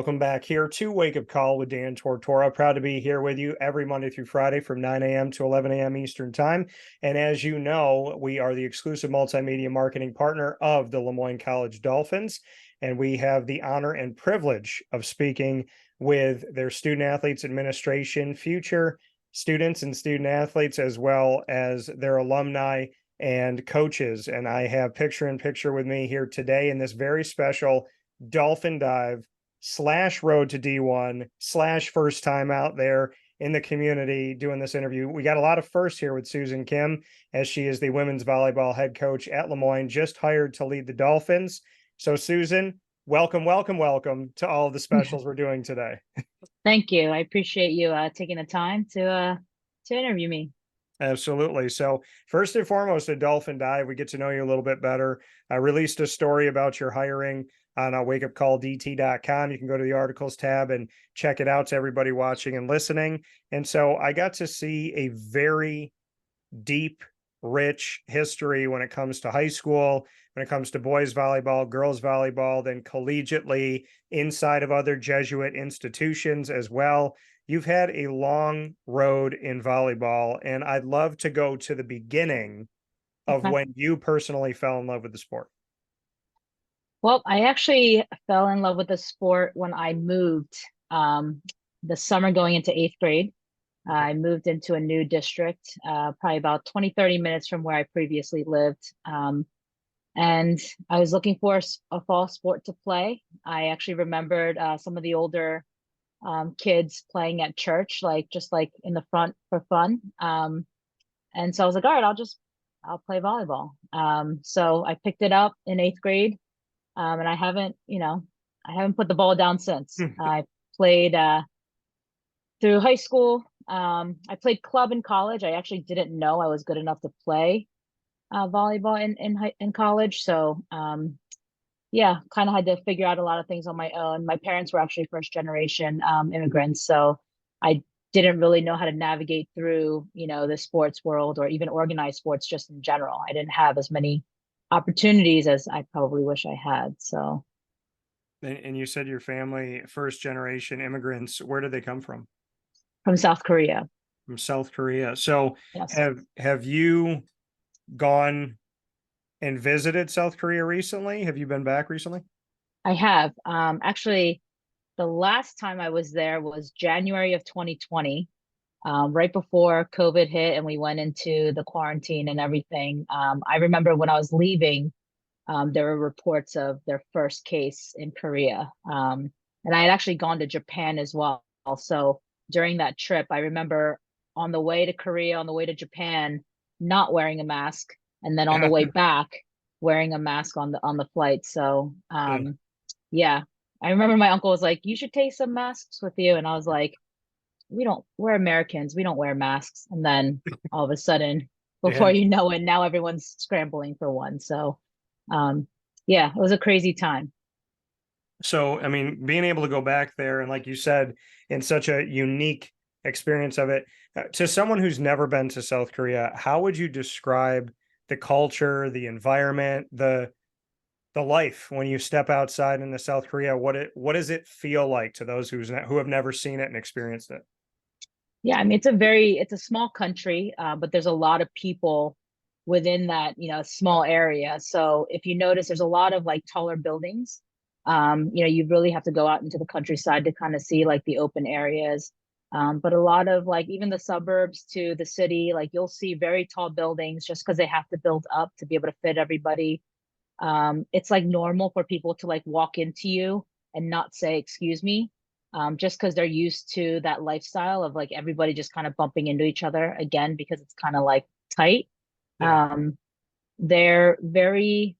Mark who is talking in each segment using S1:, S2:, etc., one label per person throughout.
S1: Welcome back here to Wake Up Call with Dan Tortora. Proud to be here with you every Monday through Friday from 9 a.m. to 11 a.m. Eastern Time. And as you know, we are the exclusive multimedia marketing partner of the LeMoyne College Dolphins. And we have the honor and privilege of speaking with their student athletes administration, future students and student athletes, as well as their alumni and coaches. And I have picture in picture with me here today in this very special Dolphin Dive / road to D1 / first time out there in the community doing this interview. We got a lot of firsts here with Susan Kim, as she is the women's volleyball head coach at LeMoyne, just hired to lead the Dolphins. So Susan, welcome to all of the specials we're doing today.
S2: Thank you. I appreciate you taking the time to interview me.
S1: Absolutely. So first and foremost, at Dolphin Dive, we get to know you a little bit better. I released a story about your hiring on WakeUpCallDT.com. You can go to the articles tab and check it out to everybody watching and listening. And so I got to see a very deep, rich history when it comes to high school, when it comes to boys volleyball, girls volleyball, then collegiately inside of other Jesuit institutions as well. You've had a long road in volleyball, and I'd love to go to the beginning of when you personally fell in love with the sport.
S2: Well, I actually fell in love with the sport when I moved the summer going into 8th grade. I moved into a new district, probably about 20-30 minutes from where I previously lived. And I was looking for a fall sport to play. I actually remembered some of the older kids playing at church, just in the front for fun. And so I was like, all right, I'll play volleyball. So I picked it up in 8th grade. And I haven't put the ball down since. I played through high school. I played club in college. I actually didn't know I was good enough to play volleyball in college. So yeah, kind of had to figure out a lot of things on my own. My parents were actually first generation immigrants, so I didn't really know how to navigate through, the sports world or even organized sports just in general. I didn't have as many opportunities as I probably wish I had. So,
S1: And you said your family, first generation immigrants, where did they come from?
S2: from South Korea.
S1: From South Korea. So
S2: Yes,
S1: have you gone and visited South Korea recently? Have you been back recently?
S2: I have. Actually, the last time I was there was January of 2020, right before COVID hit and we went into the quarantine and everything. I remember when I was leaving, there were reports of their first case in Korea. And I had actually gone to Japan as well. So during that trip, I remember on the way to Korea, on the way to Japan, not wearing a mask, and then on the way back, wearing a mask on the flight. So yeah, I remember my uncle was like, "You should take some masks with you," and I was like, we're Americans, we don't wear masks. And then all of a sudden, before
S1: Yeah.
S2: you know it, now everyone's scrambling for one. So yeah, it was a crazy time.
S1: So, I mean, being able to go back there and, like you said, in such a unique experience of it, to someone who's never been to South Korea, how would you describe the culture, the environment, the life when you step outside into South Korea? What does it feel like to those who have never seen it and experienced it?
S2: Yeah, I mean, it's a small country, but there's a lot of people within that, small area. So if you notice, there's a lot of like taller buildings. You really have to go out into the countryside to kind of see like the open areas. But a lot of like even the suburbs to the city, like you'll see very tall buildings just because they have to build up to be able to fit everybody. It's like normal for people to like walk into you and not say, excuse me, just because they're used to that lifestyle of like everybody just kind of bumping into each other again, because it's kind of like tight.
S1: Yeah.
S2: They're very,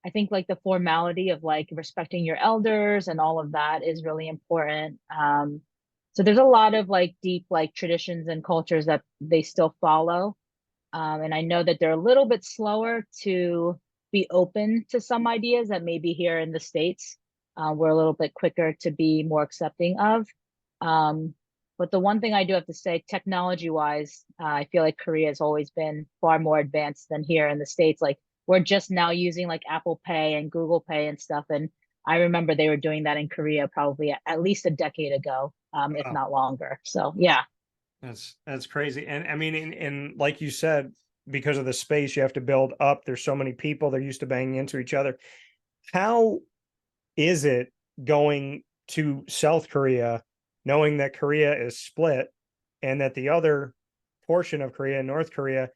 S2: I think like the formality of like respecting your elders and all of that is really important. So there's a lot of like deep like traditions and cultures that they still follow. And I know that they're a little bit slower to be open to some ideas that maybe here in the States, we're a little bit quicker to be more accepting of. Um, but the one thing I do have to say, technology wise, I feel like Korea has always been far more advanced than here in the States. Like we're just now using like Apple Pay and Google Pay and stuff. And I remember they were doing that in Korea probably at least a decade ago, if
S1: Wow.
S2: not longer. So yeah.
S1: That's crazy. And I mean, and like you said, because of the space you have to build up, there's so many people, they're used to banging into each other. How is it going to South Korea, knowing that Korea is split and that the other portion of Korea, North Korea,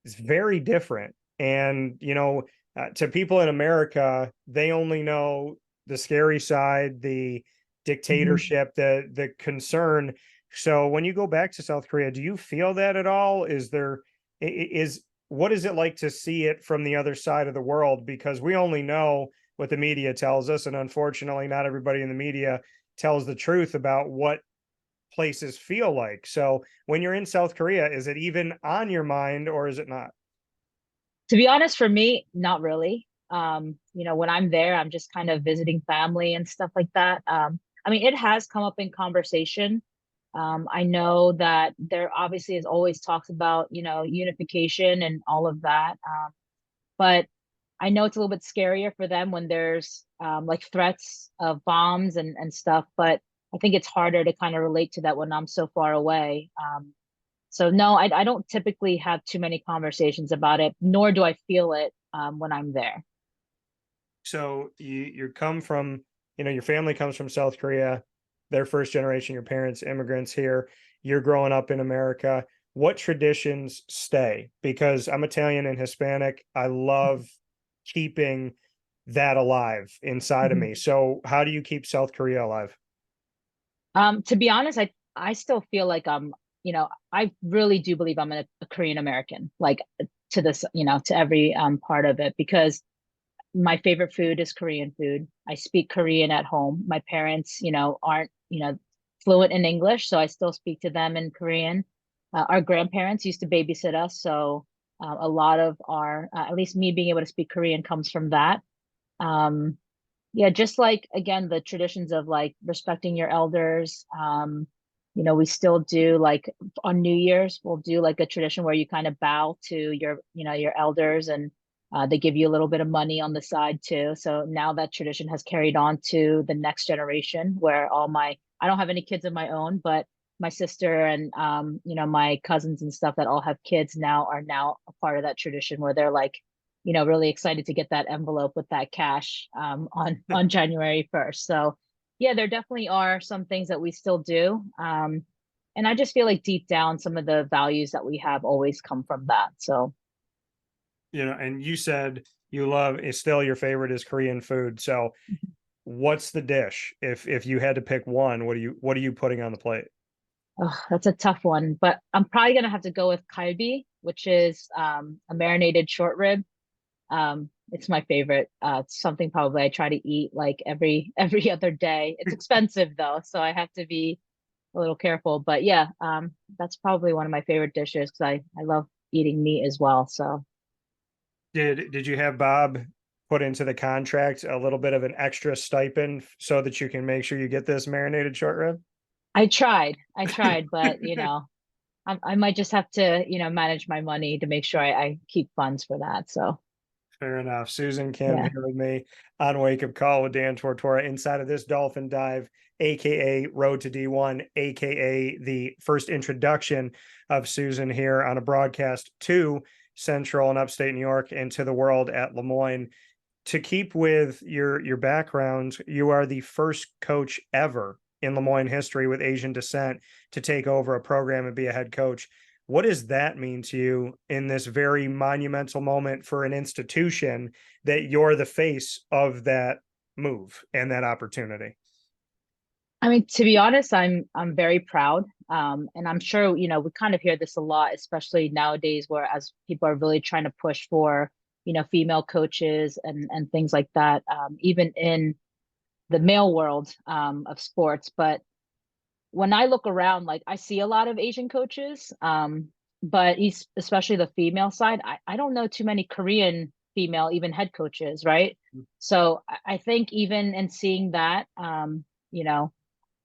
S1: is very different? And, to people in America, they only know the scary side, the
S2: Mhm.
S1: dictatorship, the concern. So when you go back to South Korea, do you feel that at all? Is there is what is it like to see it from the other side of the world? Because we only know what the media tells us, and unfortunately, not everybody in the media tells the truth about what places feel like. So when you're in South Korea, is it even on your mind or is it not?
S2: To be honest, for me, not really. When I'm there, I'm just kind of visiting family and stuff like that. I mean, it has come up in conversation. I know that there obviously is always talks about, unification and all of that. But I know it's a little bit scarier for them when there's like threats of bombs and stuff, but I think it's harder to kind of relate to that when I'm so far away. So no, I don't typically have too many conversations about it, nor do I feel it when I'm there.
S1: So you come from, your family comes from South Korea, they're first generation, your parents immigrants here, you're growing up in America. What traditions stay? Because I'm Italian and Hispanic. I love keeping that alive inside of
S2: Mhm.
S1: me. So how do you keep South Korea alive?
S2: To be honest, I still feel like I really do believe I'm a Korean American, like to this, to every part of it, because my favorite food is Korean food. I speak Korean at home. My parents, aren't, fluent in English, so I still speak to them in Korean. Our grandparents used to babysit us, so a lot of our, at least me being able to speak Korean comes from that. Um, yeah, just like again, the traditions of like respecting your elders. We still do like on New Year's, we'll do like a tradition where you kind of bow to your elders and they give you a little bit of money on the side too. So now that tradition has carried on to the next generation where I don't have any kids of my own, but my sister and my cousins and stuff that all have kids now are now a part of that tradition where they're like really excited to get that envelope with that cash on January 1st. So yeah, there definitely are some things that we still do. And I just feel like deep down, some of the values that we have always come from that. So
S1: And you said you love is still your favorite is Korean food. So what's the dish? If you had to pick one, what are you putting on the plate?
S2: that's a tough one, but I'm probably gonna have to go with kalbi, which is a marinated short rib. It's my favorite. It's something probably I try to eat like every other day. It's expensive though, so I have to be a little careful. But yeah, that's probably one of my favorite dishes because I love eating meat as well. So
S1: Did you have Bob put into the contract a little bit of an extra stipend so that you can make sure you get this marinated short rib?
S2: I tried, but I might just have to manage my money to make sure I keep funds for that. So
S1: Fair enough. Susan Kim
S2: yeah.
S1: here with me on Wake Up Call with Dan Tortora inside of this Dolphin Dive, aka Road to D1, aka the first introduction of Susan here on a broadcast to Central and Upstate New York and to the world at LeMoyne. To keep with your background, you are the first coach ever in LeMoyne history with Asian descent to take over a program and be a head coach. What does that mean to you in this very monumental moment for an institution that you're the face of that move and that opportunity?
S2: I mean, to be honest, I'm very proud. And I'm sure, we kind of hear this a lot, especially nowadays where as people are really trying to push for, female coaches and things like that, even in the male world of sports. But when I look around, like I see a lot of Asian coaches, but especially the female side, I don't know too many Korean female even head coaches, right? So I think even in seeing that,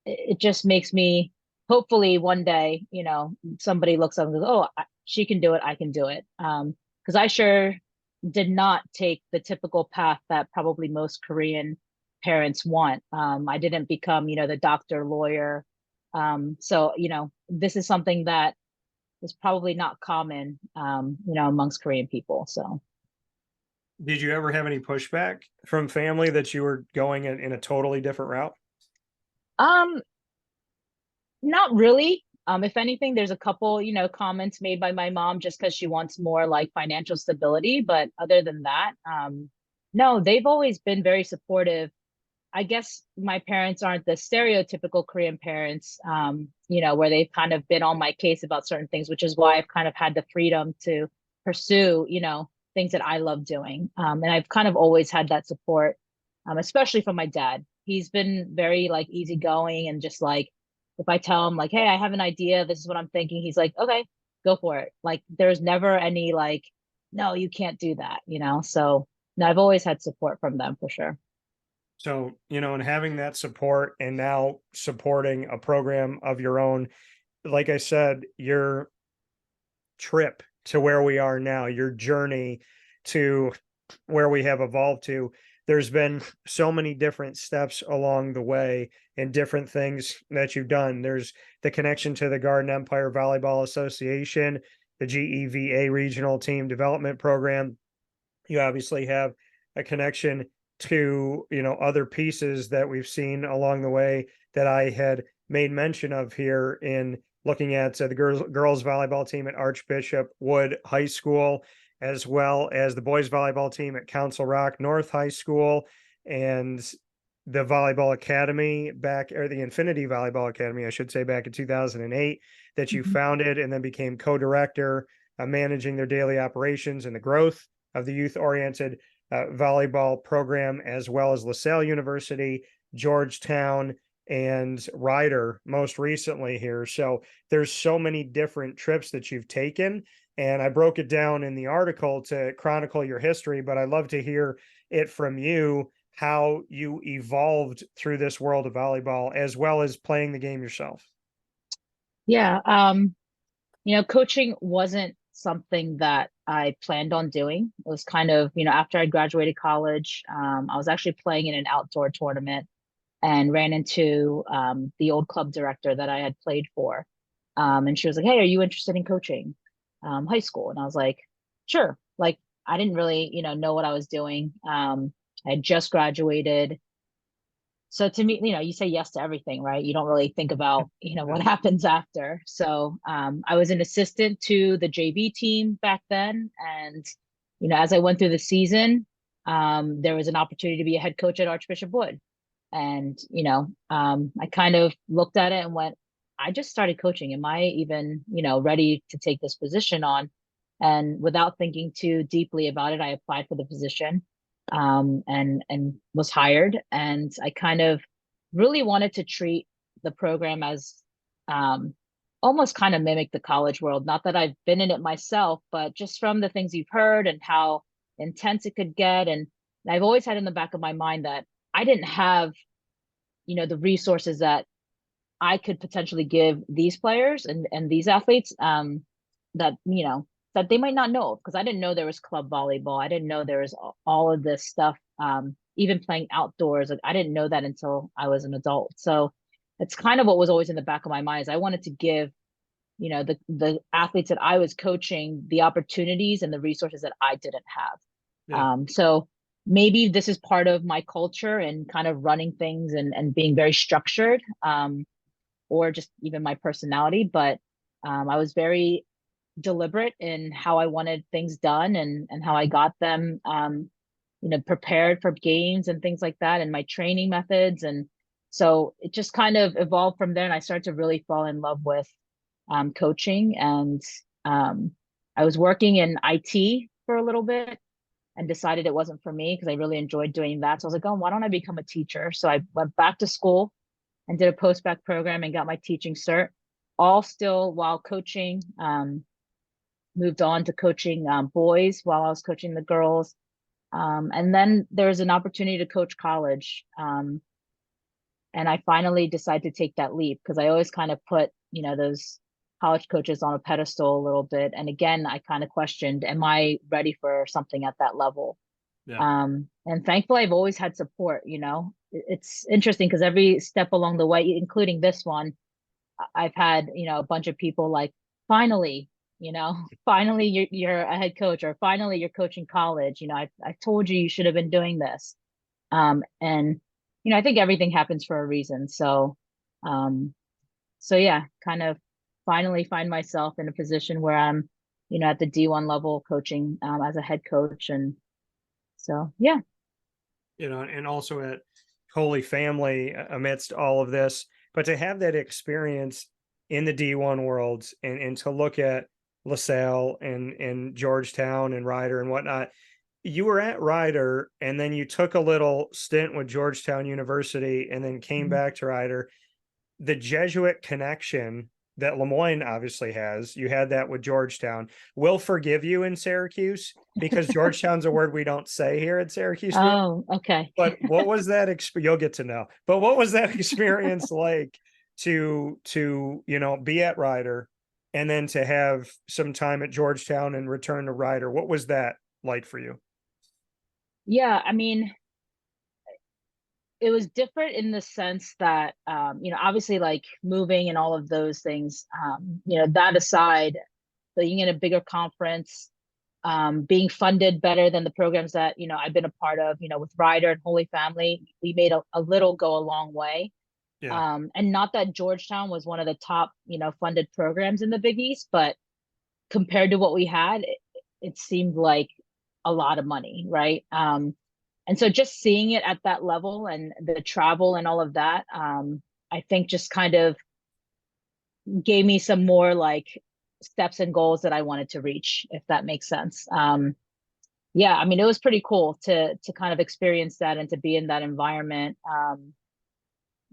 S2: it just makes me hopefully one day, somebody looks up and goes, oh, she can do it, I can do it. Because I sure did not take the typical path that probably most Korean parents want. I didn't become, the doctor, lawyer. So, this is something that is probably not common, amongst Korean people. So,
S1: Did you ever have any pushback from family that you were going in a totally different route?
S2: um, not really. If anything, there's a couple, comments made by my mom just because she wants more like financial stability. But other than that, no, they've always been very supportive. I guess my parents aren't the stereotypical Korean parents, where they've kind of been on my case about certain things, which is why I've kind of had the freedom to pursue, things that I love doing. And I've kind of always had that support, especially from my dad. He's been very like easygoing and just like, if I tell him like, hey, I have an idea, this is what I'm thinking, he's like, okay, go for it. Like there's never any like, no, you can't do that, So no, I've always had support from them for sure.
S1: So, and having that support and now supporting a program of your own, like I said, your trip to where we are now, your journey to where we have evolved to, there's been so many different steps along the way and different things that you've done. There's the connection to the Garden Empire Volleyball Association, the GEVA Regional Team Development Program. You obviously have a connection to, other pieces that we've seen along the way that I had made mention of here in looking at the girls volleyball team at Archbishop Wood High School, as well as the boys volleyball team at Council Rock North High School, and the volleyball academy back, or the Infinity Volleyball Academy, I should say, back in 2008, that you
S2: Mhm.
S1: founded and then became co-director, managing their daily operations and the growth of the youth-oriented volleyball program, as well as LaSalle University, Georgetown, and Ryder most recently here. So there's so many different trips that you've taken. And I broke it down in the article to chronicle your history, but I'd love to hear it from you, how you evolved through this world of volleyball, as well as playing the game yourself.
S2: Yeah. Coaching wasn't something that I planned on doing. It was kind of, after I graduated college, I was actually playing in an outdoor tournament and ran into the old club director that I had played for. And she was like, hey, are you interested in coaching high school? And I was like, sure. Like, I didn't really, know what I was doing. I had just graduated. So to me, you say yes to everything, right? You don't really think about, what happens after. So I was an assistant to the JV team back then. And, as I went through the season, there was an opportunity to be a head coach at Archbishop Wood. And, I kind of looked at it and went, I just started coaching. Am I even, ready to take this position on? And without thinking too deeply about it, I applied for the position, and was hired. And I kind of really wanted to treat the program as um, almost kind of mimic the college world. Not that I've been in it myself, but just from the things you've heard and how intense it could get. And I've always had in the back of my mind that I didn't have, the resources that I could potentially give these players and these athletes, that, that they might not know, because I didn't know there was club volleyball. I didn't know there was all of this stuff, even playing outdoors. Like, I didn't know that until I was an adult. So it's kind of what was always in the back of my mind, is I wanted to give, the athletes that I was coaching the opportunities and the resources that I didn't have.
S1: Yeah.
S2: So maybe this is part of my culture and kind of running things and being very structured, or just even my personality. But I was very deliberate in how I wanted things done and how I got them, prepared for games and things like that, and my training methods. And so it just kind of evolved from there. And I started to really fall in love with coaching. And I was working in IT for a little bit and decided it wasn't for me because I really enjoyed doing that. So I was like, oh, why don't I become a teacher? So I went back to school and did a post-bac program and got my teaching cert, all still while coaching. Moved on to coaching boys while I was coaching the girls. And then there was an opportunity to coach college. And I finally decided to take that leap because I always kind of put, those college coaches on a pedestal a little bit. And again, I kind of questioned, am I ready for something at that level?
S1: Yeah.
S2: And thankfully, I've always had support, it's interesting because every step along the way, including this one, I've had, a bunch of people like, finally, finally you're a head coach, or finally you're coaching college. I told you should have been doing this. And I think everything happens for a reason. Um, so yeah, kind of finally find myself in a position where I'm, at the D1 level coaching as a head coach. And so yeah.
S1: And also at Holy Family amidst all of this, but to have that experience in the D1 worlds and to look at LaSalle and Georgetown and Ryder and whatnot, you were at Ryder and then you took a little stint with Georgetown University and then came
S2: Mhm.
S1: back to Ryder. The Jesuit connection that LeMoyne obviously has, you had that with Georgetown. We'll forgive you in Syracuse because Georgetown's a word we don't say here at Syracuse.
S2: Oh, okay.
S1: But what was that you'll get to know. But what was that experience like to be at Ryder and then to have some time at Georgetown and return to Ryder? What was that like for you?
S2: Yeah, I mean, it was different in the sense that obviously like moving and all of those things, that aside, being in a bigger conference, being funded better than the programs that I've been a part of, with Ryder and Holy Family, we made a little go a long way.
S1: Yeah.
S2: And not that Georgetown was one of the top, funded programs in the Big East, but compared to what we had, it seemed like a lot of money, right? And so just seeing it at that level and the travel and all of that, I think just kind of gave me some more like steps and goals that I wanted to reach, if that makes sense. Yeah, I mean, it was pretty cool to kind of experience that and to be in that environment.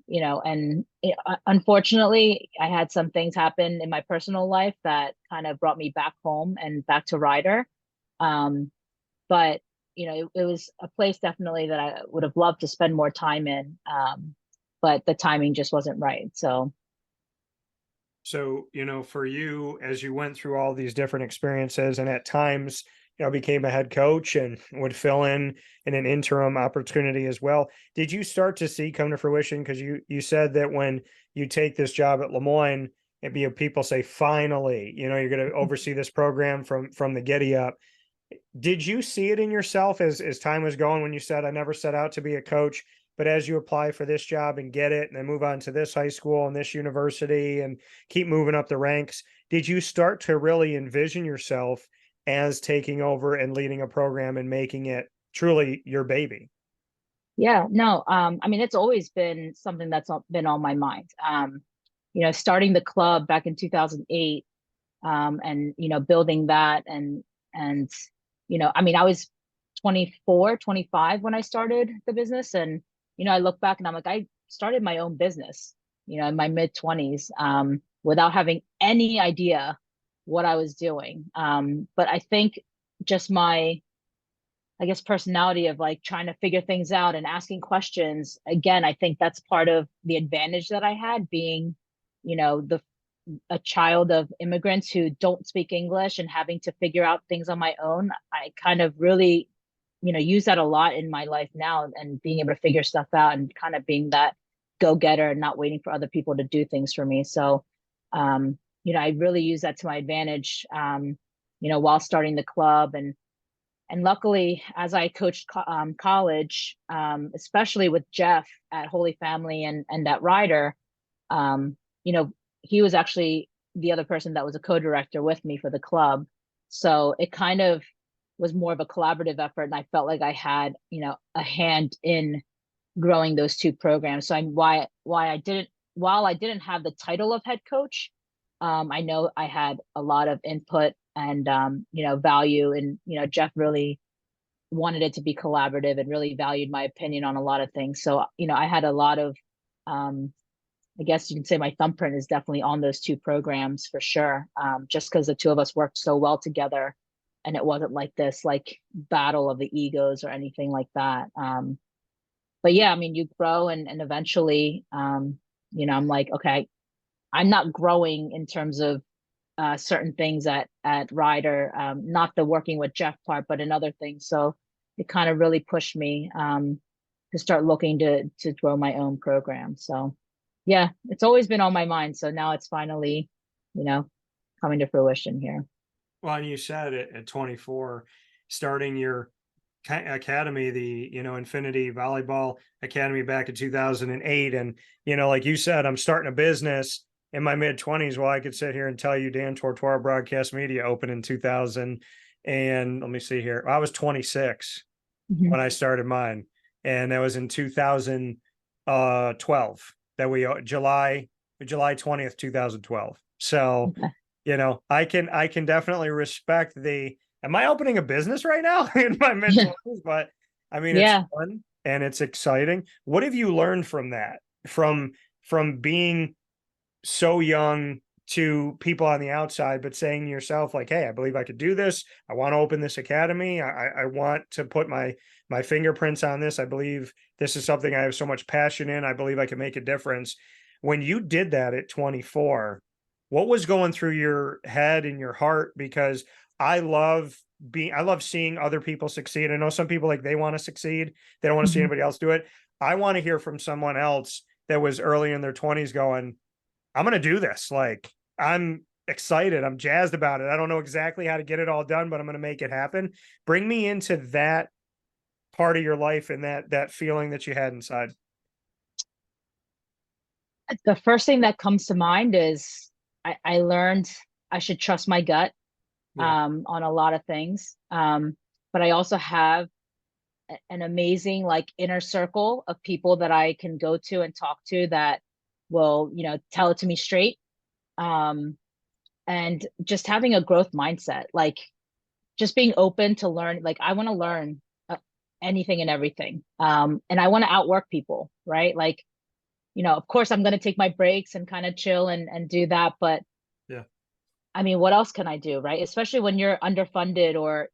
S2: And unfortunately, I had some things happen in my personal life that kind of brought me back home and back to Ryder. Um, but it was a place definitely that I would have loved to spend more time in. But the timing just wasn't right.
S1: So, for you, as you went through all these different experiences and at times, became a head coach and would fill in an interim opportunity as well. Did you start to see come to fruition? Because you said that when you take this job at LeMoyne, people say, finally, you're going to oversee this program from the giddy up. Did you see it in yourself as time was going when you said, I never set out to be a coach, but as you apply for this job and get it and then move on to this high school and this university and keep moving up the ranks, did you start to really envision yourself as taking over and leading a program and making it truly your baby?
S2: Yeah, no, I mean, it's always been something that's been on my mind. Starting the club back in 2008, and building that and I mean, I was 24, 25 when I started the business, and I look back and I'm like, I started my own business, in my mid 20s, without having any idea what I was doing. But I think just my, I guess, personality of like trying to figure things out and asking questions. Again, I think that's part of the advantage that I had, being, the a child of immigrants who don't speak English and having to figure out things on my own. I kind of really, use that a lot in my life now, and being able to figure stuff out and kind of being that go-getter and not waiting for other people to do things for me. So, I really use that to my advantage, while starting the club. And luckily, as I coached college, especially with Jeff at Holy Family and at Ryder, um, he was actually the other person that was a co-director with me for the club. So it kind of was more of a collaborative effort, and I felt like I had, a hand in growing those two programs. So why I didn't while I didn't have the title of head coach, I know I had a lot of input and value, and Jeff really wanted it to be collaborative and really valued my opinion on a lot of things. So I had a lot of, I guess you can say, my thumbprint is definitely on those two programs for sure. Just because the two of us worked so well together, and it wasn't like this like battle of the egos or anything like that. But yeah, I mean, you grow and eventually, I'm like, okay, I'm not growing in terms of certain things at Ryder, not the working with Jeff part, but in other things. So it kind of really pushed me. start looking to grow my own program. So yeah, it's always been on my mind. So now it's finally, you know, coming to fruition here.
S1: Well, and you said at 24, starting your academy, the Infinity Volleyball Academy back in 2008, and like you said, I'm starting a business in my mid 20s. Well, I could sit here and tell you Dan Tortora Broadcast Media opened in 2000, and let me see here, I was 26 when I started mine, and that was in 2012. That we July 20th, 2012. So I can definitely respect the. Am I opening a business right now in my mid 20s? But I mean, it's
S2: Yeah.
S1: fun and it's exciting. What have you learned from that? From being so young to people on the outside, but saying to yourself, like, hey, I believe I could do this. I want to open this academy. I want to put my fingerprints on this. I believe this is something I have so much passion in. I believe I can make a difference. When you did that at 24, what was going through your head and your heart? Because I love I love seeing other people succeed. I know some people, like, they want to succeed. They don't want to see anybody else do it. I want to hear from someone else that was early in their 20s going, I'm going to do this. Like, I'm excited. I'm jazzed about it. I don't know exactly how to get it all done, but I'm going to make it happen. Bring me into that part of your life and that feeling that you had inside.
S2: The first thing that comes to mind is I learned I should trust my gut
S1: Yeah.
S2: on a lot of things. But I also have an amazing like inner circle of people that I can go to and talk to that will, tell it to me straight. And just having a growth mindset, like just being open to learn. Like I want to learn anything and everything. And I want to outwork people, right? Like, of course I'm going to take my breaks and kind of chill and do that. But
S1: Yeah.
S2: I mean, what else can I do, right? Especially when you're underfunded or,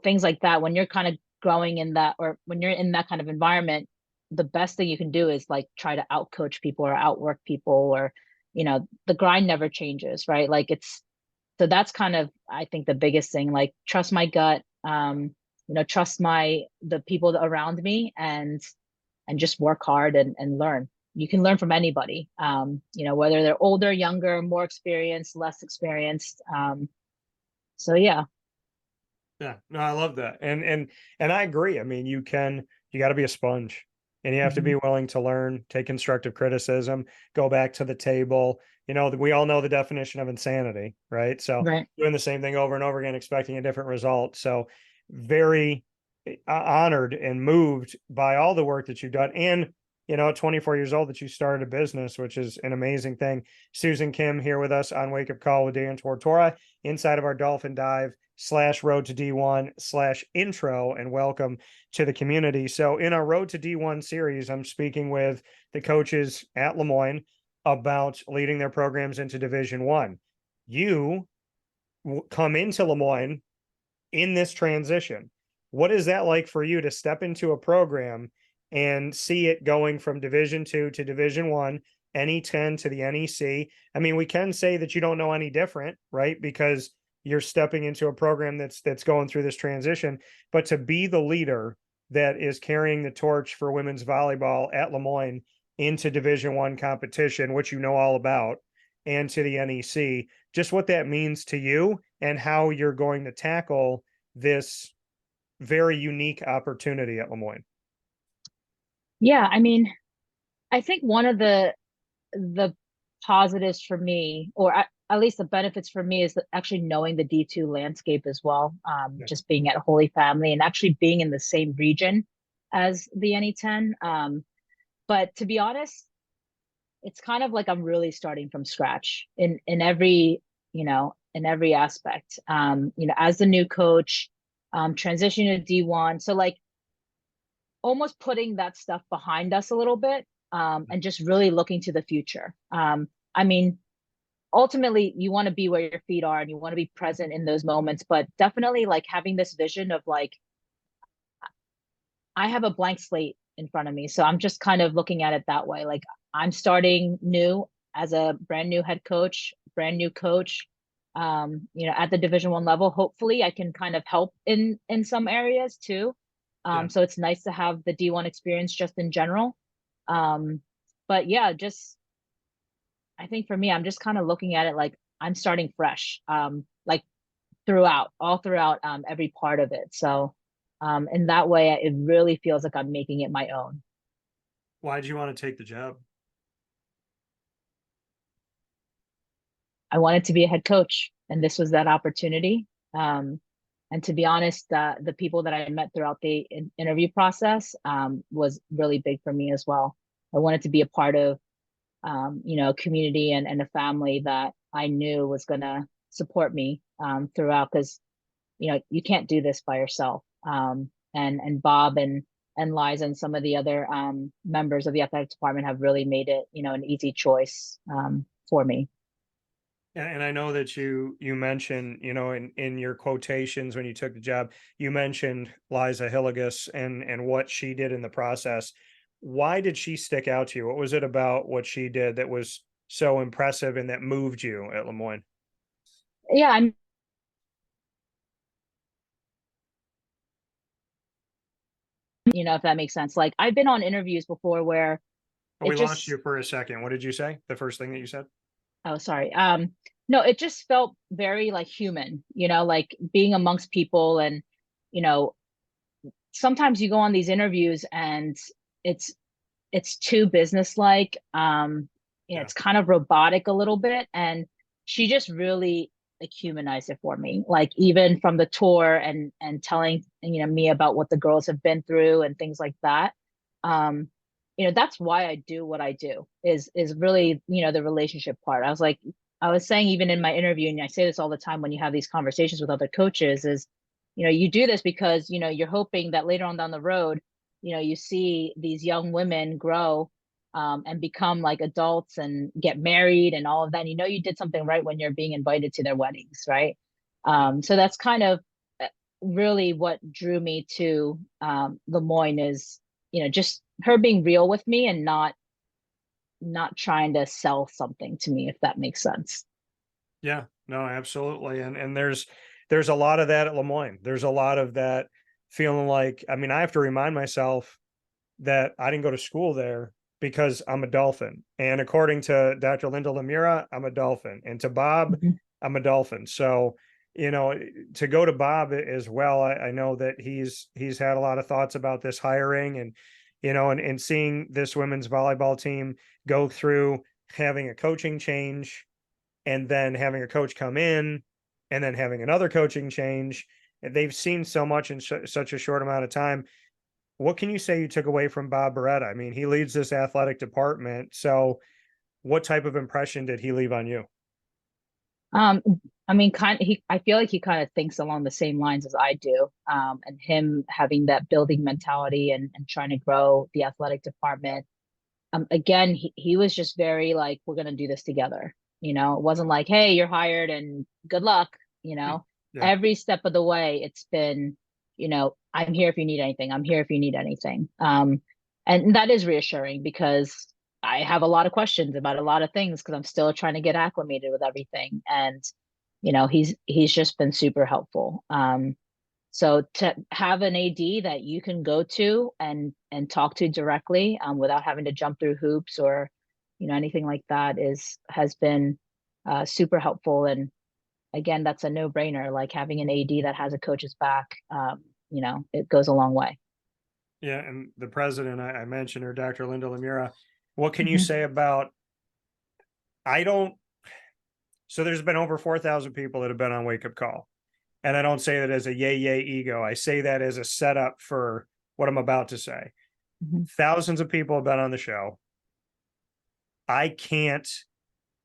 S2: things like that, when you're kind of growing in that, or when you're in that kind of environment, the best thing you can do is like try to outcoach people or outwork people, or, the grind never changes, right? Like so that's kind of, I think, the biggest thing, like trust my gut, trust the people around me, and just work hard and learn. You can learn from anybody, whether they're older, younger, more experienced, less experienced. So yeah.
S1: Yeah, no, I love that. And I agree. I mean, you got to be a sponge, and you have to
S2: Mhm.
S1: be willing to learn, take constructive criticism, go back to the table. We all know the definition of insanity, right? So
S2: Right.
S1: doing the same thing over and over again, expecting a different result. So very honored and moved by all the work that you've done. And, at 24 years old, that you started a business, which is an amazing thing. Susan Kim here with us on Wake Up Call with Dan Tortora, inside of our Dolphin Dive / Road to D1 / intro, and welcome to the community. So in our Road to D1 series, I'm speaking with the coaches at LeMoyne about leading their programs into Division One. You come into LeMoyne in this transition. What is that like for you to step into a program and see it going from Division Two to Division One, NE10 to the NEC? I mean, we can say that you don't know any different, right? Because you're stepping into a program that's going through this transition. But to be the leader that is carrying the torch for women's volleyball at LeMoyne into Division One competition, which you know all about, and to the NEC, just what that means to you and how you're going to tackle this very unique opportunity at LeMoyne.
S2: Yeah. I mean, I think one of the positives for me, or at least the benefits for me, is that actually knowing the D2 landscape as well.
S1: Yeah.
S2: Just being at Holy Family and actually being in the same region as the NE10. But to be honest, it's kind of like I'm really starting from scratch in every, in every aspect. As the new coach, transitioning to D1. So like almost putting that stuff behind us a little bit, and just really looking to the future. I mean, ultimately you want to be where your feet are and you want to be present in those moments, but definitely like having this vision of like, I have a blank slate in front of me. So I'm just kind of looking at it that way. Like I'm starting new as a brand new head coach, brand new coach, at the Division One level. Hopefully I can kind of help in some areas too.
S1: Yeah.
S2: So it's nice to have the D1 experience just in general. But yeah, just I think for me, I'm just kind of looking at it like I'm starting fresh, like all throughout every part of it. So in that way, it really feels like I'm making it my own.
S1: Why did you want to take the job?
S2: I wanted to be a head coach, and this was that opportunity. And to be honest, the people that I met throughout the interview process was really big for me as well. I wanted to be a part of, a community and a family that I knew was going to support me throughout, because you can't do this by yourself. And Bob and Liza and some of the other members of the athletic department have really made it, an easy choice for me.
S1: And I know that you mentioned, in your quotations when you took the job, you mentioned Liza Hilligus and what she did in the process. Why did she stick out to you? What was it about what she did that was so impressive and that moved you at LeMoyne?
S2: Yeah, I'm, if that makes sense. Like I've been on interviews before where
S1: We
S2: it
S1: lost
S2: just,
S1: you for a second. What did you say? The first thing that you said?
S2: oh, sorry. No, it just felt very like human, like being amongst people and, you know, sometimes you go on these interviews and it's it's too businesslike.
S1: Yeah.
S2: It's kind of robotic a little bit. And she just really like humanized it for me. Like even from the tour and telling, me about what the girls have been through and things like that. Um, that's why I do what I do is really, the relationship part. I was saying even in my interview, and I say this all the time when you have these conversations with other coaches, is, you do this because, you're hoping that later on down the road, you see these young women grow and become like adults and get married and all of that. And you did something right when you're being invited to their weddings, right?
S1: Yeah.
S2: So that's kind of really what drew me to LeMoyne is, just her being real with me and not trying to sell something to me, if that makes sense.
S1: Yeah, no, absolutely. And there's a lot of that at LeMoyne. There's a lot of that feeling like, I mean, I have to remind myself that I didn't go to school there because I'm a Dolphin. And according to Dr. Linda Lemira, I'm a Dolphin. And to Bob,
S2: Mhm.
S1: I'm a Dolphin. So, to go to Bob as well, I know that he's had a lot of thoughts about this hiring and, and seeing this women's volleyball team go through having a coaching change and then having a coach come in and then having another coaching change. They've seen so much in such a short amount of time. What can you say you took away from Bob Beretta? I mean, he leads this athletic department. So what type of impression did he leave on you?
S2: Um, I mean, I feel like he kind of thinks along the same lines as I do. And him having that building mentality and trying to grow the athletic department. Again, he was just very like, we're going to do this together. It wasn't like, hey, you're hired and good luck.
S1: Yeah.
S2: Every step of the way, it's been, I'm here if you need anything. I'm here if you need anything. And that is reassuring because I have a lot of questions about a lot of things because I'm still trying to get acclimated with everything. And, he's just been super helpful. So to have an AD that you can go to and talk to directly without having to jump through hoops or anything like that has been super helpful. And again, that's a no brainer. Like having an AD that has a coach's back, it goes a long way.
S1: Yeah. And the president, I mentioned her, Dr. Linda Lemira. What can you
S2: Mhm.
S1: say about, I don't, so there's been over 4,000 people that have been on Wake Up Call. And I don't say that as a yay ego. I say that as a setup for what I'm about to say.
S2: Mhm.
S1: Thousands of people have been on the show. I can't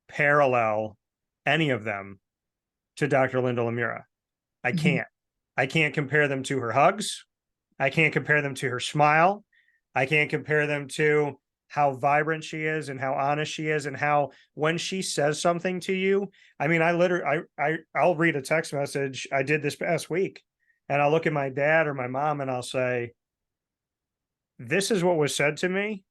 S1: parallel any of them to Dr. Linda Lemira. I
S2: Mhm.
S1: can't. I can't compare them to her hugs. I can't compare them to her smile. I can't compare them to how vibrant she is and how honest she is and how when she says something to you, I mean, I literally I'll read a text message I did this past week and I'll look at my dad or my mom and I'll say, "This is what was said to me."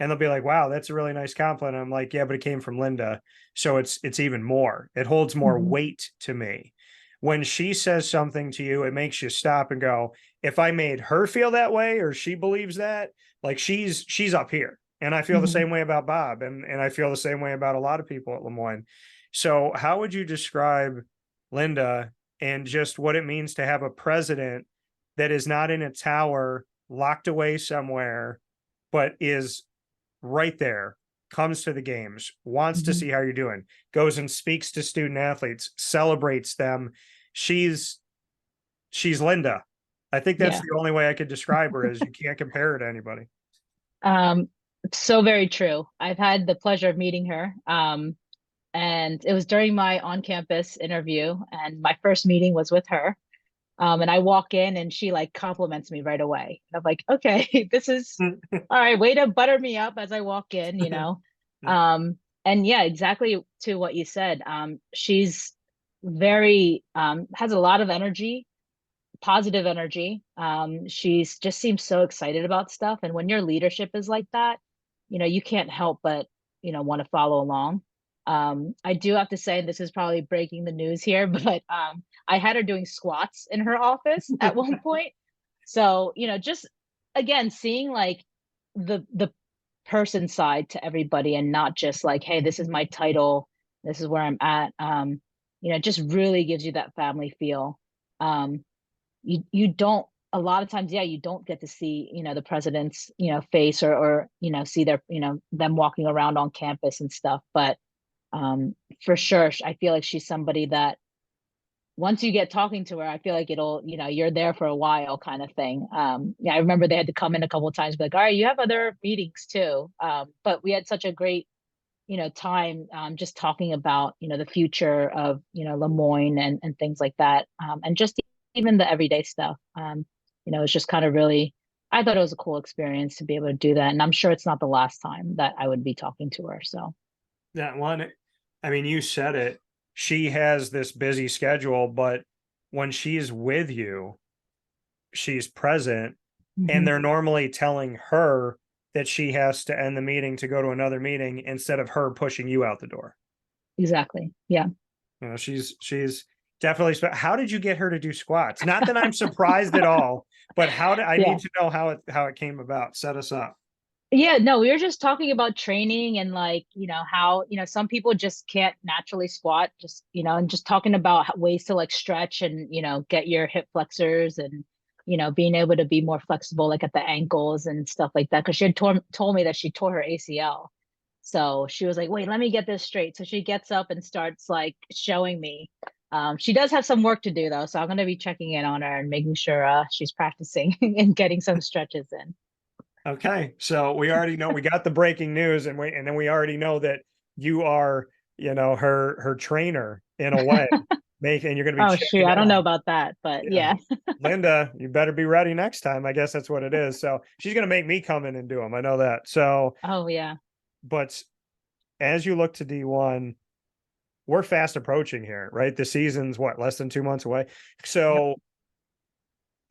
S1: And they'll be like, "Wow, that's a really nice compliment." I'm like, "Yeah, but it came from Linda." So it's even more. It holds more
S2: Mhm.
S1: weight to me. when she says something to you, it makes you stop and go, if I made her feel that way or she believes that, like she's up here. And I feel the
S2: Mhm.
S1: same way about Bob, and I feel the same way about a lot of people at LeMoyne. So how would you describe Linda and just what it means to have a president that is not in a tower locked away somewhere, but is right there, comes to the games, wants to
S2: Mhm.
S1: see how you're doing, goes and speaks to student athletes, celebrates them. She's she's Linda. I think that's
S2: Yeah.
S1: the only way I could describe her is you can't compare her to anybody.
S2: Um, so very true. I've had the pleasure of meeting her. And it was during my on-campus interview, and my first meeting was with her. And I walk in and she like compliments me right away. I'm like, okay, this is all right, way to butter me up as I walk in, you know. And yeah, exactly to what you said. She's very has a lot of energy, positive energy. She's just seems so excited about stuff. And when your leadership is like that, you know, you can't help but, you know, want to follow along. I do have to say, this is probably breaking the news here, but I had her doing squats in her office at one point. So, you know, just again, seeing like the person side to everybody and not just like, hey, this is my title, this is where I'm at. You know, it just really gives you that family feel. Um, you don't a lot of times, yeah, you don't get to see, you know, the president's, you know, face or you know, see their, you know, them walking around on campus and stuff. But for sure, I feel like she's somebody that once you get talking to her, I feel like it'll, you know, you're there for a while kind of thing. Yeah, I remember they had to come in a couple of times, be like, all right, you have other meetings too. But we had such a great, you know, time just talking about, you know, the future of, you know, LeMoyne and things like that. And just even the everyday stuff. You know, it's just kind of really, I thought it was a cool experience to be able to do that. And I'm sure it's not the last time that I would be talking to her. So,
S1: That one, I mean, you said it. She has this busy schedule, but when she's with you, she's present, and
S2: mhm,
S1: they're normally telling her that she has to end the meeting to go to another meeting instead of her pushing you out the door.
S2: exactly. Yeah.
S1: You know, she's definitely. How did you get her to do squats? Not that I'm surprised at all, but how did I
S2: Yeah.
S1: need to know how it came about? Set us up.
S2: Yeah, no, we were just talking about training and like, you know, how, you know, some people just can't naturally squat, just, you know, and just talking about ways to like stretch and, you know, get your hip flexors and, you know, being able to be more flexible, like at the ankles and stuff like that. Cause she had told me that she tore her ACL. So she was like, wait, let me get this straight. So she gets up and starts like showing me. She does have some work to do though. So I'm going to be checking in on her and making sure she's practicing and getting some stretches in.
S1: Okay, so we already know we got the breaking news, and then we already know that you are, you know, her trainer in a way, and you're going to be
S2: Oh, shoot.
S1: checking
S2: I
S1: in
S2: don't know
S1: on.
S2: about that, but
S1: Yeah,
S2: yeah.
S1: Linda, you better be ready next time. I guess that's what it is. So she's going to make me come in and do them. I know that. So,
S2: Oh, yeah.
S1: but as you look to D1, we're fast approaching here, right? The season's what, less than 2 months away.
S2: Yep.
S1: So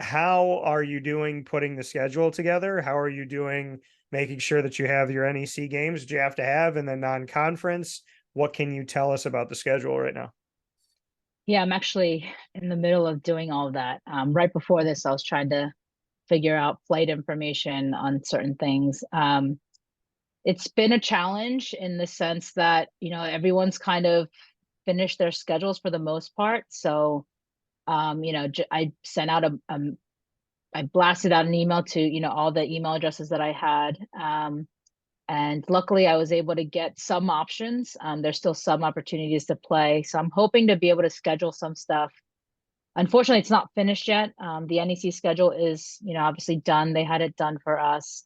S1: how are you doing putting the schedule together? How are you doing making sure that you have your NEC games that you have to have and then non-conference? What can you tell us about the schedule right now?
S2: Yeah, I'm actually in the middle of doing all of that. Right before this, I was trying to figure out flight information on certain things. It's been a challenge in the sense that, you know, everyone's kind of finished their schedules for the most part. So, you know, I sent out I blasted out an email to, you know, all the email addresses that I had. And luckily, I was able to get some options. There's still some opportunities to play. So I'm hoping to be able to schedule some stuff. Unfortunately, it's not finished yet. The NEC schedule is, you know, obviously done. They had it done for us.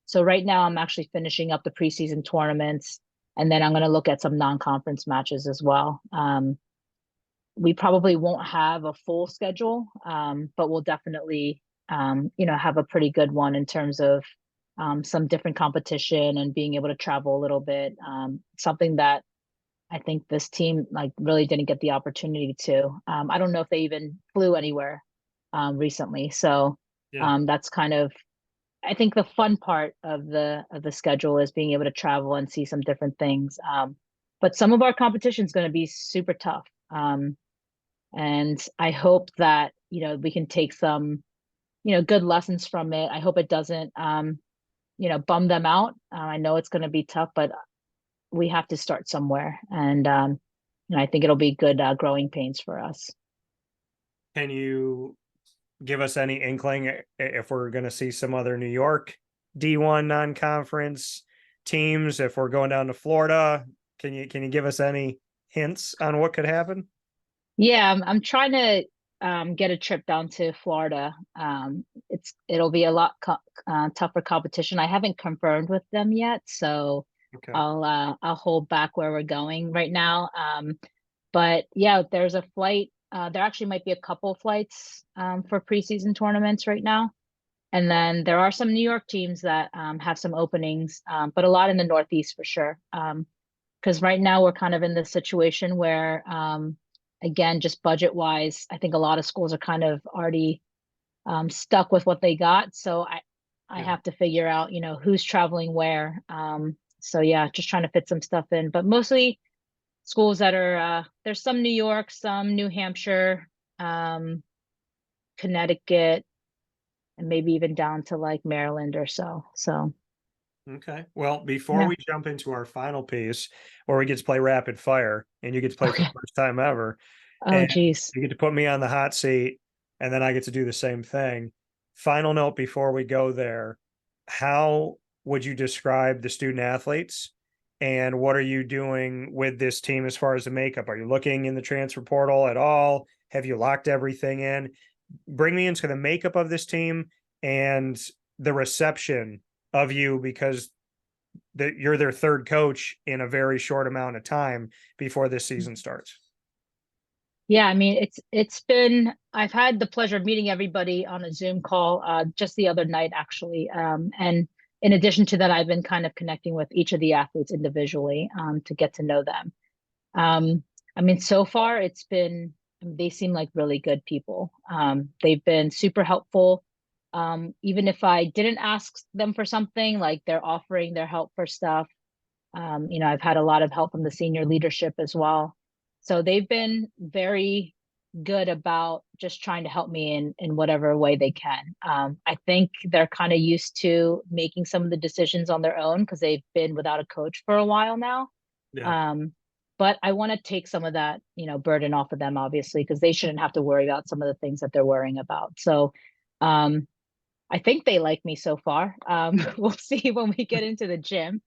S2: So right now, I'm actually finishing up the preseason tournaments, and then I'm going to look at some non-conference matches as well. We probably won't have a full schedule, but we'll definitely, you know, have a pretty good one in terms of some different competition and being able to travel a little bit. Something that I think this team like really didn't get the opportunity to. I don't know if they even flew anywhere recently, so
S1: Yeah.
S2: that's kind of I think the fun part of the schedule is being able to travel and see some different things. But some of our competition is going to be super tough. And I hope that, we can take some, good lessons from it. I hope it doesn't, bum them out. I know it's going to be tough, but we have to start somewhere. And I think it'll be good growing pains for us.
S1: Can you give us any inkling if we're going to see some other New York D1 non-conference teams, if we're going down to Florida? Can you give us any hints on what could happen?
S2: Yeah, I'm trying to get a trip down to Florida. It'll be a lot tougher competition. I haven't confirmed with them yet, so
S1: Okay.
S2: I'll hold back where we're going right now. But yeah, there's a flight. There actually might be a couple flights for preseason tournaments right now. And then there are some New York teams that have some openings, but a lot in the Northeast for sure. Because right now we're kind of in this situation where, again, just budget wise, I think a lot of schools are kind of already stuck with what they got. So I have to figure out, who's traveling where. So yeah, just trying to fit some stuff in, but mostly schools that are there's some New York, some New Hampshire, Connecticut, and maybe even down to like Maryland or so. So
S1: Okay. Well, before
S2: yeah.
S1: we jump into our final piece, where we get to play rapid fire, and you get to play for the
S2: Okay.
S1: first time ever,
S2: Oh
S1: and
S2: geez.
S1: you get to put me on the hot seat, and then I get to do the same thing. Final note before we go there: how would you describe the student athletes, and what are you doing with this team as far as the makeup? Are you looking in the transfer portal at all? Have you locked everything in? Bring me into the makeup of this team and the reception of you, because you're their third coach in a very short amount of time before this season starts.
S2: Yeah, I mean it's been I've had the pleasure of meeting everybody on a Zoom call just the other night actually. And in addition to that, I've been kind of connecting with each of the athletes individually to get to know them. I mean, so far they seem like really good people. They've been super helpful. Even if I didn't ask them for something, like they're offering their help for stuff. I've had a lot of help from the senior leadership as well. So they've been very good about just trying to help me in whatever way they can. I think they're kind of used to making some of the decisions on their own because they've been without a coach for a while now.
S1: Yeah.
S2: But I want to take some of that, burden off of them, obviously, because they shouldn't have to worry about some of the things that they're worrying about. So I think they like me so far. We'll see when we get into the gym.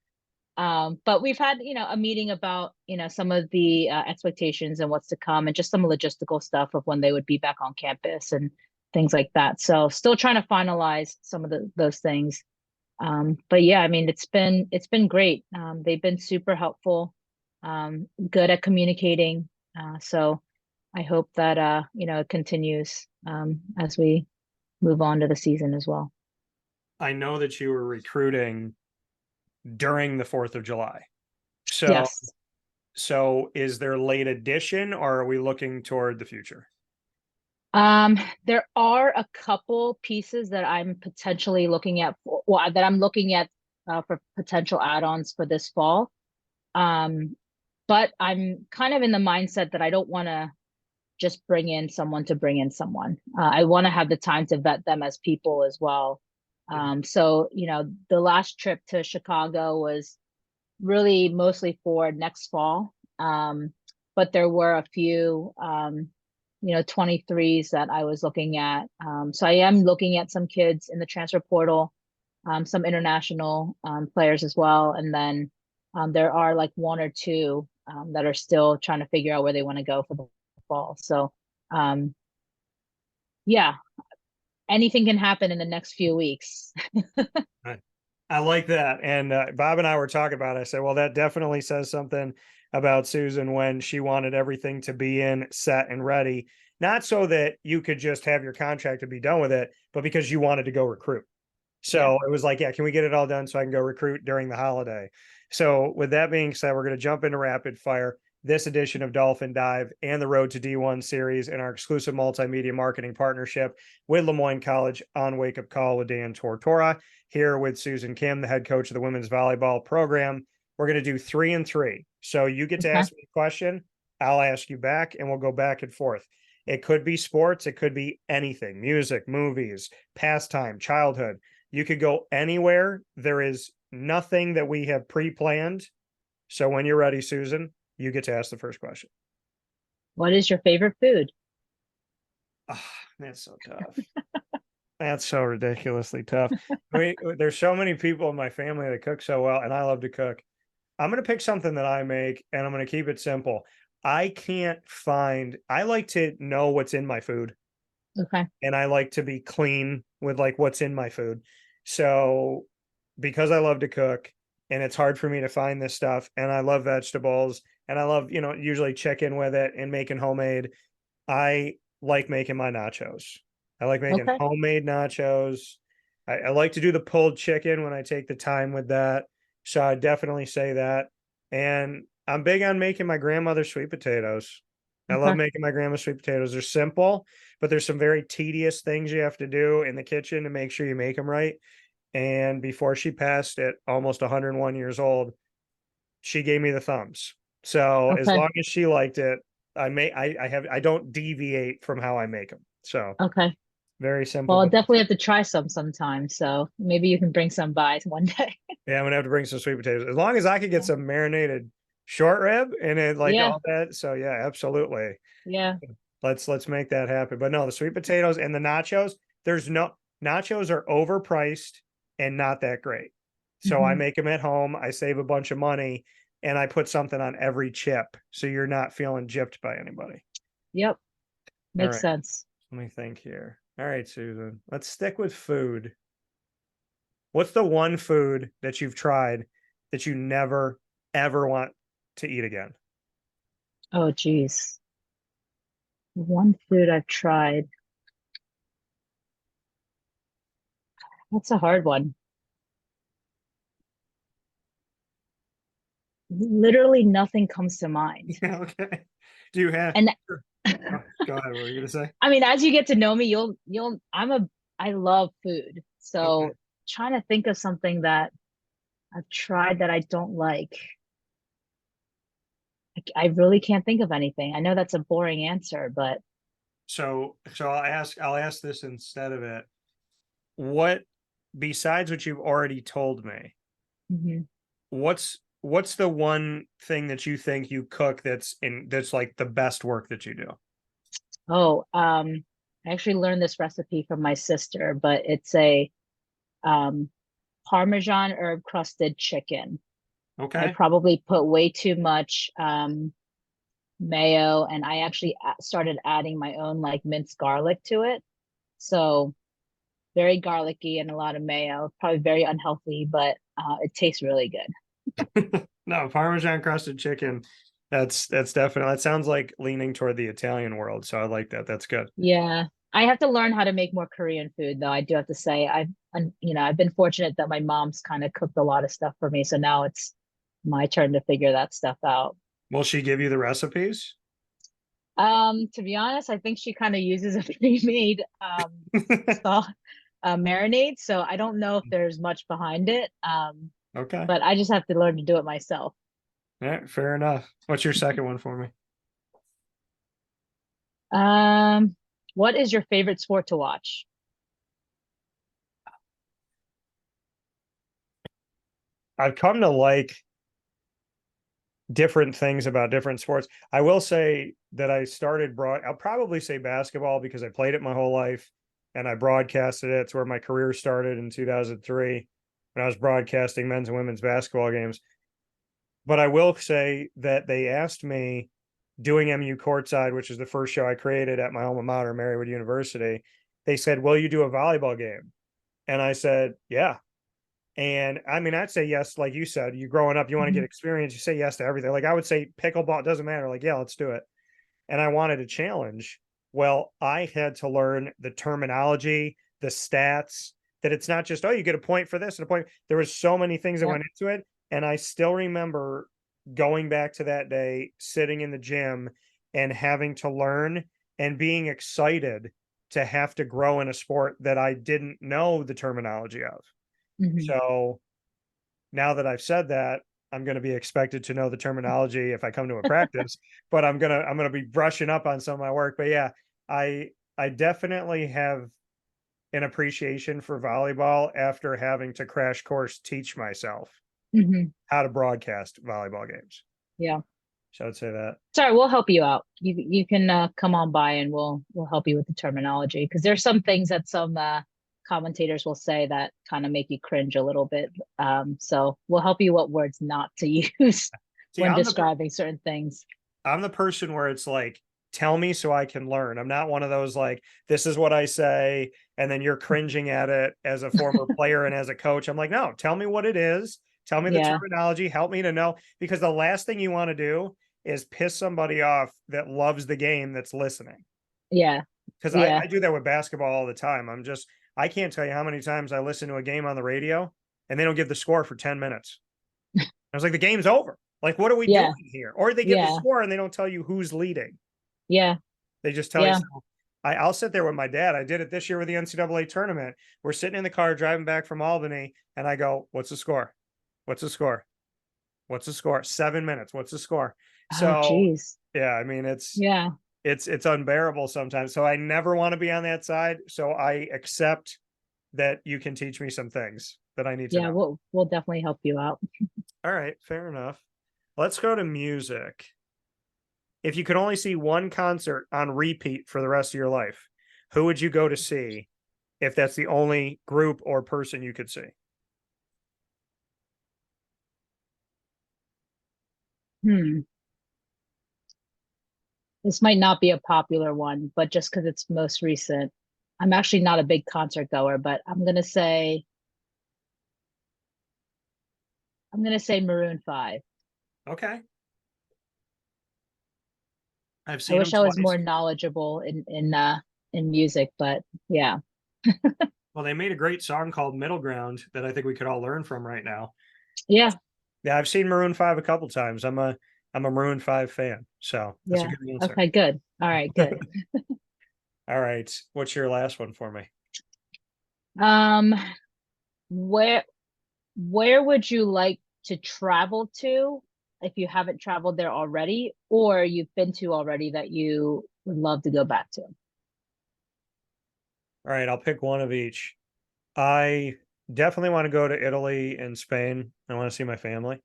S2: But we've had, a meeting about, some of the expectations and what's to come and just some logistical stuff of when they would be back on campus and things like that. So still trying to finalize some of those things. But yeah, I mean, it's been great. They've been super helpful, good at communicating. So I hope that, it continues as we move on to the season as well.
S1: I know that you were recruiting during the 4th of July. So,
S2: Yes.
S1: is there late addition, or are we looking toward the future?
S2: There are a couple pieces that I'm potentially looking at that I'm looking at for potential add-ons for this fall. But I'm kind of in the mindset that I don't want to just bring in someone to bring in someone. I want to have the time to vet them as people as well. So, the last trip to Chicago was really mostly for next fall. But there were a few, 23s that I was looking at. So I am looking at some kids in the transfer portal, some international players as well. And then there are like one or two that are still trying to figure out where they want to go for the fall. So yeah, anything can happen in the next few weeks.
S1: I like that. And Bob and I were talking about it. I said, well, that definitely says something about Susan when she wanted everything to be in, set, and ready. Not so that you could just have your contract and be done with it, but because you wanted to go recruit. So it was like, yeah, can we get it all done so I can go recruit during the holiday? So with that being said, we're going to jump into rapid fire. This edition of Dolphin Dive and the Road to D1 series in our exclusive multimedia marketing partnership with LeMoyne College on Wake Up Call with Dan Tortora, here with Susan Kim, the head coach of the women's volleyball program. We're going to do 3 and 3. So you get to
S2: Okay.
S1: ask me a question, I'll ask you back, and we'll go back and forth. It could be sports, it could be anything, music, movies, pastime, childhood. You could go anywhere. There is nothing that we have pre-planned. So when you're ready, Susan, you get to ask the first question.
S2: What is your favorite food?
S1: Oh, that's so tough. That's so ridiculously tough. There's so many people in my family that cook so well, and I love to cook. I'm going to pick something that I make, and I'm going to keep it simple. I like to know what's in my food,
S2: Okay.
S1: and I like to be clean with like what's in my food. So because I love to cook and it's hard for me to find this stuff, and I love vegetables, and I love, usually chicken with it and making homemade, I like making my nachos. I like making
S2: Okay.
S1: homemade nachos. I like to do the pulled chicken when I take the time with that. So I definitely say that. And I'm big on making my grandmother's sweet potatoes. I love
S2: Okay.
S1: making my grandma's sweet potatoes. They're simple, but there's some very tedious things you have to do in the kitchen to make sure you make them right. And before she passed at almost 101 years old, she gave me the thumbs. So as
S2: Okay.
S1: long as she liked it, I don't deviate from how I make them. So
S2: Okay.
S1: very
S2: Well,
S1: simple,
S2: I'll
S1: but
S2: definitely have to try some sometime. So maybe you can bring some by one day.
S1: yeah, I'm gonna have to bring some sweet potatoes. As long as I could get
S2: Yeah.
S1: some marinated short rib and it like
S2: Yeah.
S1: all that. So yeah, absolutely.
S2: Yeah.
S1: Let's make that happen. But no, the sweet potatoes and the nachos, there's no nachos are overpriced and not that great. So I
S2: Hmm.
S1: make them at home. I save a bunch of money and I put something on every chip. So you're not feeling gypped by anybody.
S2: Yep.
S1: All
S2: Makes
S1: right.
S2: sense.
S1: Let me think here. All right, Susan. Let's stick with food. What's the one food that you've tried that you never ever want to eat again?
S2: Oh, geez. One food I've tried. That's a hard one. Literally nothing comes to mind.
S1: Yeah, okay. Do you have
S2: And
S1: go ahead, what were you gonna say?
S2: I mean, as you get to know me, I love food.
S1: Okay.
S2: So trying to think of something that I've tried that I don't like. I really can't think of anything. I know that's a boring answer, but
S1: So I'll ask this instead of it. What besides what you've already told me,
S2: mhm.
S1: what's the one thing that you think you cook that's like the best work that you do?
S2: Oh, I actually learned this recipe from my sister, but it's a um Parmesan herb crusted chicken. I
S1: Okay.
S2: probably put way too much mayo, and I actually started adding my own like minced garlic to it. So very garlicky and a lot of mayo, probably very unhealthy, but it tastes really good.
S1: No, Parmesan crusted chicken. That's definitely that sounds like leaning toward the Italian world. So I like that. That's good.
S2: Yeah. I have to learn how to make more Korean food, though. I do have to say, I've been fortunate that my mom's kind of cooked a lot of stuff for me. So now it's my turn to figure that stuff out.
S1: Will she give you the recipes?
S2: To be honest, I think she kind of uses a pre-made sauce marinade. So I don't know if there's much behind it.
S1: Okay.
S2: But I just have to learn to do it myself.
S1: All right, fair enough. What's your second one for me?
S2: Um, what is your favorite sport to watch?
S1: I've come to like different things about different sports. I will say that I'll probably say basketball because I played it my whole life and I broadcasted it. It's where my career started in 2003 when I was broadcasting men's and women's basketball games. But I will say that they asked me doing MU Courtside, which is the first show I created at my alma mater, Marywood University. They said, "Will you do a volleyball game?" And I said, "Yeah." And I mean, I'd say yes, like you said, you growing up, you want to get
S2: Mhm.
S1: experience, you say yes to everything. Like I would say pickleball, it doesn't matter. Like, yeah, let's do it. And I wanted a challenge. Well, I had to learn the terminology, the stats, that it's not just, oh, you get a point for this and a point. There was so many things that
S2: Yep.
S1: went into it. And I still remember going back to that day, sitting in the gym and having to learn and being excited to have to grow in a sport that I didn't know the terminology of.
S2: Mhm.
S1: So now that I've said that, I'm going to be expected to know the terminology if I come to a practice, but I'm going to be brushing up on some of my work. But yeah, I definitely have an appreciation for volleyball after having to crash course teach myself
S2: Hmm.
S1: how to broadcast volleyball games.
S2: Yeah.
S1: So I'd say that.
S2: Sorry, we'll help you out. You can come on by and we'll help you with the terminology because there's some things that some commentators will say that kind of make you cringe a little bit. So we'll help you what words not to use
S1: See,
S2: when describing certain things.
S1: I'm the person where it's like, tell me so I can learn. I'm not one of those like, this is what I say, and then you're cringing at it as a former player and as a coach. I'm like, no, tell me what it is. Tell me the
S2: Yeah,
S1: terminology. Help me to know. Because the last thing you want to do is piss somebody off that loves the game that's listening.
S2: yeah,
S1: Because
S2: yeah,
S1: I do that with basketball all the time. I can't tell you how many times I listen to a game on the radio and they don't give the score for 10 minutes. I was like, the game's over. Like, what are we
S2: yeah,
S1: doing here? Or they give the
S2: yeah,
S1: score and they don't tell you who's leading.
S2: yeah,
S1: They just tell you.
S2: yeah.
S1: So I'll sit there with my dad. I did it this year with the NCAA tournament. We're sitting in the car driving back from Albany, and I go, "What's the score? What's the score? What's the score? 7 minutes. What's the score?"
S2: Oh,
S1: So
S2: geez.
S1: yeah, I mean
S2: Yeah,
S1: it's unbearable sometimes. So I never want to be on that side. So I accept that you can teach me some things that I need to
S2: yeah.
S1: know.
S2: We'll definitely help you out.
S1: All right, fair enough. Let's go to music. If you could only see one concert on repeat for the rest of your life, who would you go to see if that's the only group or person you could see?
S2: Hmm. This might not be a popular one, but just because it's most recent, I'm actually not a big concert goer, but I'm gonna say Maroon 5.
S1: Okay. I've
S2: I
S1: seen them
S2: wish I was
S1: twice.
S2: more knowledgeable in music, but yeah.
S1: Well, they made a great song called Middle Ground that I think we could all learn from right now.
S2: Yeah,
S1: Yeah, I've seen Maroon 5 a couple times. I'm a Maroon 5 fan. So that's a
S2: yeah.
S1: good answer.
S2: Okay, good. All right, good.
S1: All right. What's your last one for me?
S2: Um, where where would you like to travel to if you haven't traveled there already, or you've been to already that you would love to go back to?
S1: All right, I'll pick one of each. I definitely want to go to Italy and Spain. I want to see my family.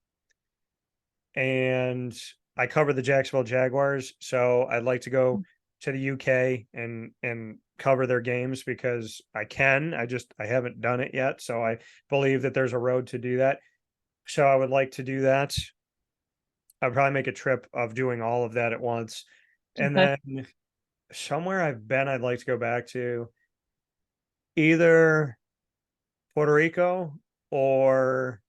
S1: And I cover the Jacksonville Jaguars, so I'd like to go to the UK and cover their games because I can. I haven't done it yet, so I believe that there's a road to do that. So I would like to do that. I'd probably make a trip of doing all of that at once. And
S2: Okay.
S1: then somewhere I've been I'd like to go back to either Puerto Rico or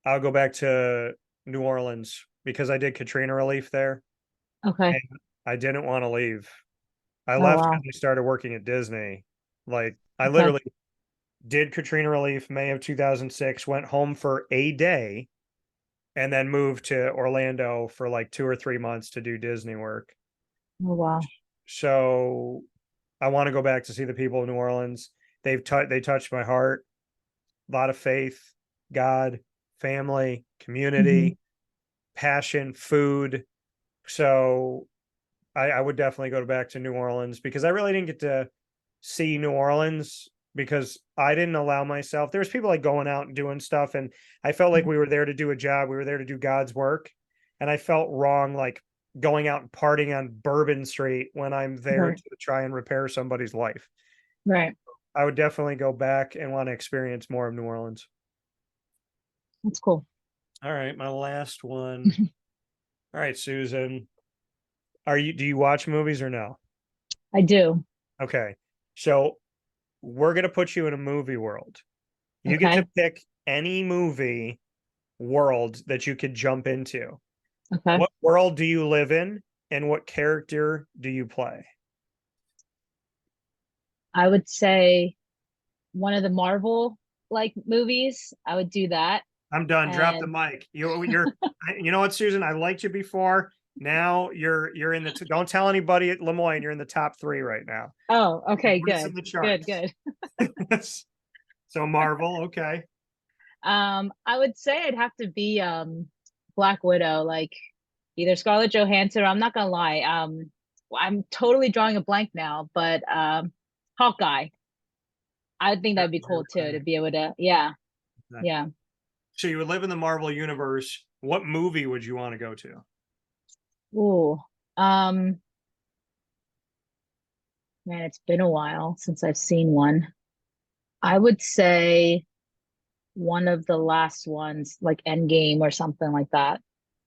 S1: I'll go back to New Orleans because I did Katrina relief there.
S2: Okay.
S1: And I didn't wanna leave. I
S2: Oh
S1: left
S2: wow.
S1: because I started working at Disney. Like, I
S2: Okay.
S1: literally did Katrina relief May of 2006, went home for a day, and then moved to Orlando for, like, 2 or 3 months to do Disney work.
S2: Oh wow.
S1: So, I wanna go back to see the people of New Orleans. They touched my heart. A lot of faith, God, family,
S2: Hmm.
S1: community, passion, food. So I would definitely go back to New Orleans because I really didn't get to see New Orleans because I didn't allow myself. There was people like going out and doing stuff, and I felt like we were there to do a job. We were there to do God's work, and I felt wrong, like going out and partying on Bourbon Street when I'm there
S2: Right.
S1: to try and repair somebody's life.
S2: Right.
S1: I would definitely go back and want to experience more of New Orleans.
S2: That's cool.
S1: All right, my last one. All right, Susan, do you watch movies or no?
S2: I do.
S1: Okay. So we're going to put you in a movie world. You get to
S2: Okay.
S1: pick any movie world that you could jump into.
S2: Okay.
S1: What world do you live in and what character do you play?
S2: I would say one of the Marvel like movies. I would do that.
S1: I'm done. Drop the
S2: And
S1: mic. You know what, Susan? I liked you before. Now you're in the don't tell anybody at LeMoyne. You're in the top 3 right now.
S2: oh,
S1: You're
S2: okay,
S1: racing
S2: good.
S1: the
S2: Good,
S1: charts.
S2: good.
S1: So Marvel, okay.
S2: I would say it'd have to be Black Widow, like either Scarlett Johansson or I'm not gonna lie. I'm totally drawing a blank now, but Hawkeye. I think
S1: That
S2: that'd be
S1: was your
S2: cool too to
S1: pick.
S2: be able to, yeah,
S1: Okay.
S2: yeah.
S1: So you would live in the Marvel universe. What movie would you want to go to?
S2: Ooh, um, man, it's been a while since I've seen one. I would say one of the last ones, like Endgame or something like that.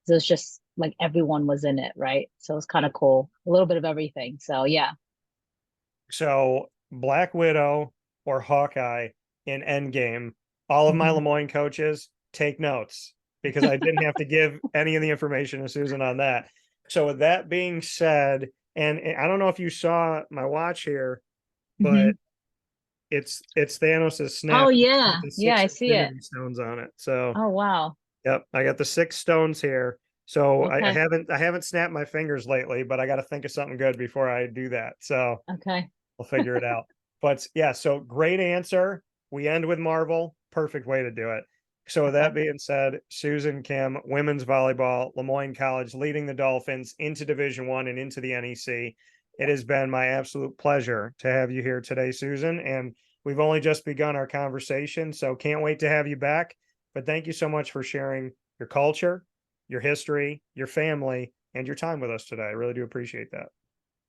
S2: So it's just like everyone was in it, right? So it's kind of cool. A little bit of everything. So yeah.
S1: So Black Widow or Hawkeye in Endgame. All of my
S2: Mhm.
S1: LeMoyne coaches take notes because I didn't have to give any of the information to Susan on that. So with that being said, and I don't know if you saw my watch here, but
S2: Mhm.
S1: it's Thanos'
S2: Oh
S1: snap. It's got
S2: yeah.
S1: the
S2: Yeah,
S1: six
S2: I see it.
S1: Infinity Stones on it. So
S2: Oh wow.
S1: yep, I got the six stones here. So I
S2: Okay.
S1: haven't snapped my fingers lately, but I got to think of something good before I do that. So
S2: Okay.
S1: we'll figure it out. But yeah, so great answer. We end with Marvel. Perfect way to do it. So with
S2: Okay.
S1: that being said, Susan Kim, women's volleyball, LeMoyne College, leading the Dolphins into Division One and into the NEC. It has been my absolute pleasure to have you here today, Susan. And we've only just begun our conversation, so can't wait to have you back. But thank you so much for sharing your culture, your history, your family, and your time with us today. I really do appreciate that.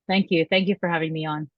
S2: Thank you. Thank you for having me on.